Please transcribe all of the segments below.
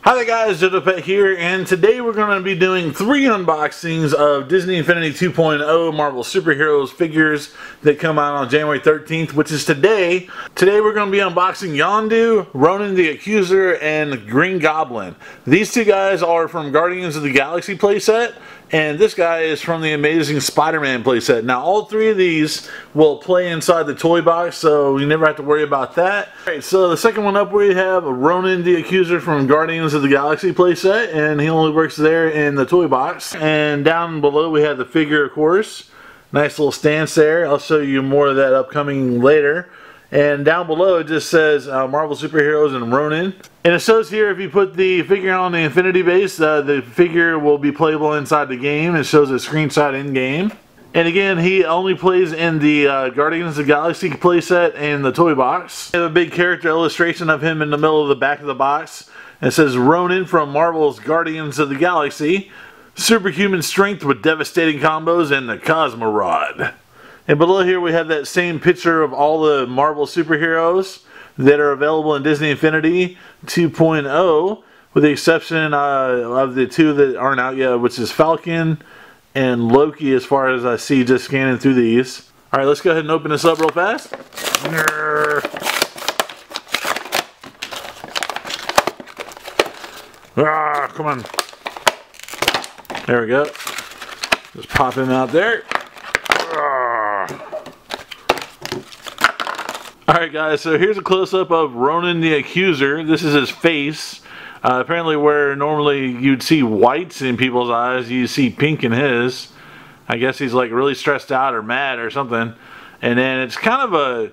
Hi there guys, jojopetv here, and today we're going to be doing 3 unboxings of Disney Infinity 2.0 Marvel Superheroes figures that come out on January 13th, which is today. Today we're going to be unboxing Yondu, Ronan the Accuser, and Green Goblin. These two guys are from Guardians of the Galaxy playset, and this guy is from the Amazing Spider-Man playset. Now all 3 of these will play inside the Toybox, so you never have to worry about that. Alright, so the second one up we have Ronan the Accuser from Guardians of the Galaxy playset, and he only works there in the Toybox. And down below we have the figure, of course. Nice little stance there. I'll show you more of that upcoming later. And down below it just says Marvel Superheroes and Ronan. And it shows here if you put the figure on the Infinity base, the figure will be playable inside the game. It shows a screenshot in game. And again, he only plays in the Guardians of the Galaxy playset and the Toybox. We have a big character illustration of him in the middle of the back of the box. And it says Ronan from Marvel's Guardians of the Galaxy. Superhuman strength with devastating combos and the Cosmo Rod. And below here we have that same picture of all the Marvel superheroes that are available in Disney Infinity 2.0, with the exception of the 2 that aren't out yet, which is Falcon and Loki, as far as I see just scanning through these. Alright, let's go ahead and open this up real fast. Ah, come on. There we go. Just pop him out there. Alright guys, so here's a close-up of Ronan the Accuser. This is his face. Apparently where normally you'd see whites in people's eyes, you see pink in his. I guess he's like really stressed out or mad or something. And then it's kind of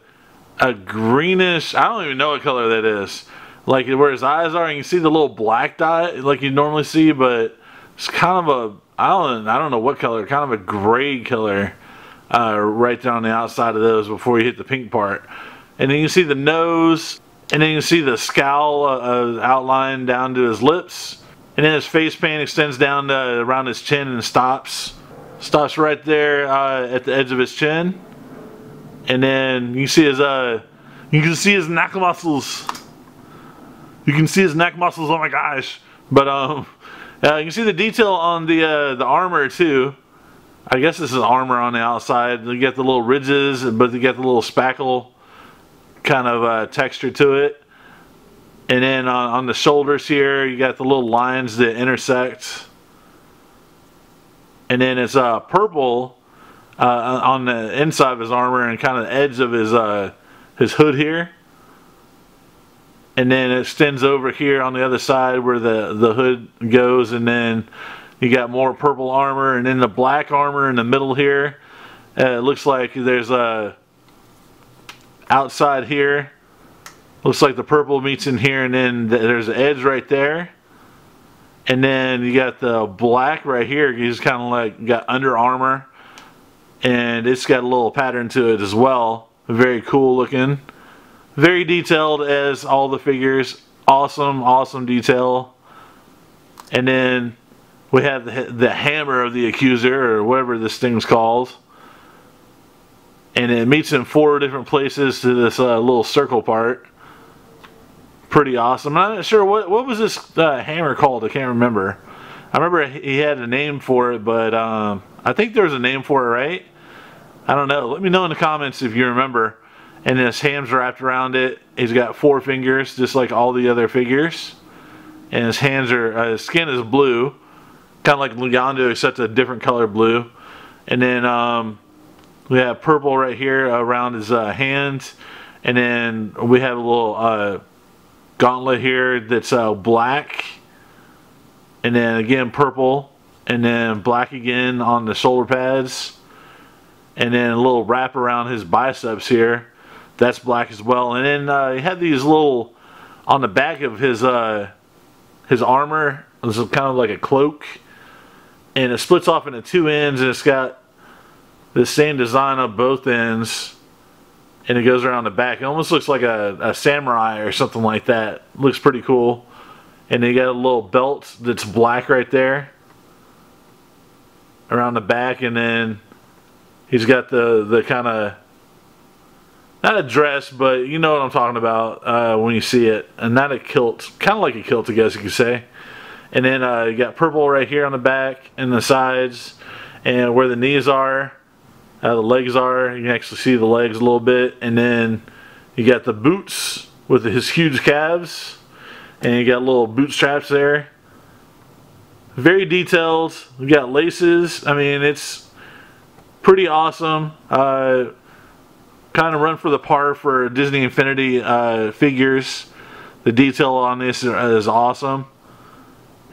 a greenish, I don't even know what color that is. Like where his eyes are, you can see the little black dot like you normally see, but it's kind of a, I don't know what color, kind of a gray color right there on the outside of those before you hit the pink part. And then you can see the nose, and then you can see the scowl outline down to his lips. And then his face paint extends down to around his chin and stops right there at the edge of his chin. And then you can see his neck muscles. You can see his neck muscles. Oh my gosh! But you can see the detail on the armor too. I guess this is armor on the outside. You get the little ridges, but you get the little spackle kind of texture to it. And then on the shoulders here, you got the little lines that intersect. And then it's purple on the inside of his armor and kind of the edge of his hood here. And then it extends over here on the other side where the hood goes, and then you got more purple armor, and then the black armor in the middle here. It looks like there's a outside here. Looks like the purple meets in here, and then there's an edge right there. And then you got the black right here. You just kind of like got Under Armour, and it's got a little pattern to it as well. Very cool looking. Very detailed as all the figures. Awesome detail. And then we have the hammer of the Accuser, or whatever this thing's called. And it meets in 4 different places to this little circle part. Pretty awesome. I'm not sure what was this hammer called. I can't remember. I remember he had a name for it, but I think there was a name for it, right? I don't know. Let me know in the comments if you remember. And his hand's wrapped around it. He's got 4 fingers, just like all the other figures. And his hands are, his skin is blue, kind of like Yondu, except a different color blue. And then we have purple right here around his hands, and then we have a little gauntlet here that's black, and then again purple, and then black again on the shoulder pads, and then a little wrap around his biceps here, that's black as well. And then he had these little on the back of his armor. This is kind of like a cloak, and it splits off into 2 ends, and it's got the same design on both ends, and it goes around the back. It almost looks like a samurai or something like that. Looks pretty cool. And they got a little belt that's black right there around the back, and then he's got the kind of not a dress, but you know what I'm talking about when you see it. And not a kilt, kind of like a kilt, I guess you could say. And then you got purple right here on the back and the sides, and where the knees are, the legs are. You can actually see the legs a little bit. And then you got the boots with his huge calves, and you got little boot straps there. Very detailed. We got laces. I mean, it's pretty awesome. Kind of run for the par for Disney Infinity figures. The detail on this is awesome.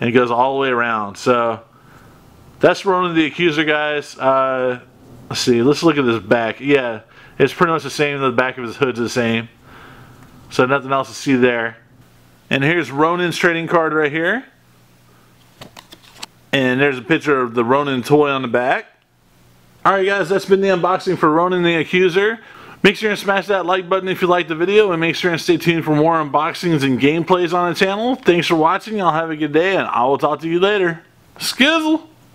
And it goes all the way around. So that's Ronan the Accuser, guys. Let's see. Let's look at this back. Yeah, it's pretty much the same. The back of his hood's the same. So nothing else to see there. And here's Ronan's trading card right here. And there's a picture of the Ronan toy on the back. Alright guys, that's been the unboxing for Ronan the Accuser. Make sure and smash that like button if you liked the video, and make sure and stay tuned for more unboxings and gameplays on the channel. Thanks for watching, y'all have a good day, and I will talk to you later. Skizzle!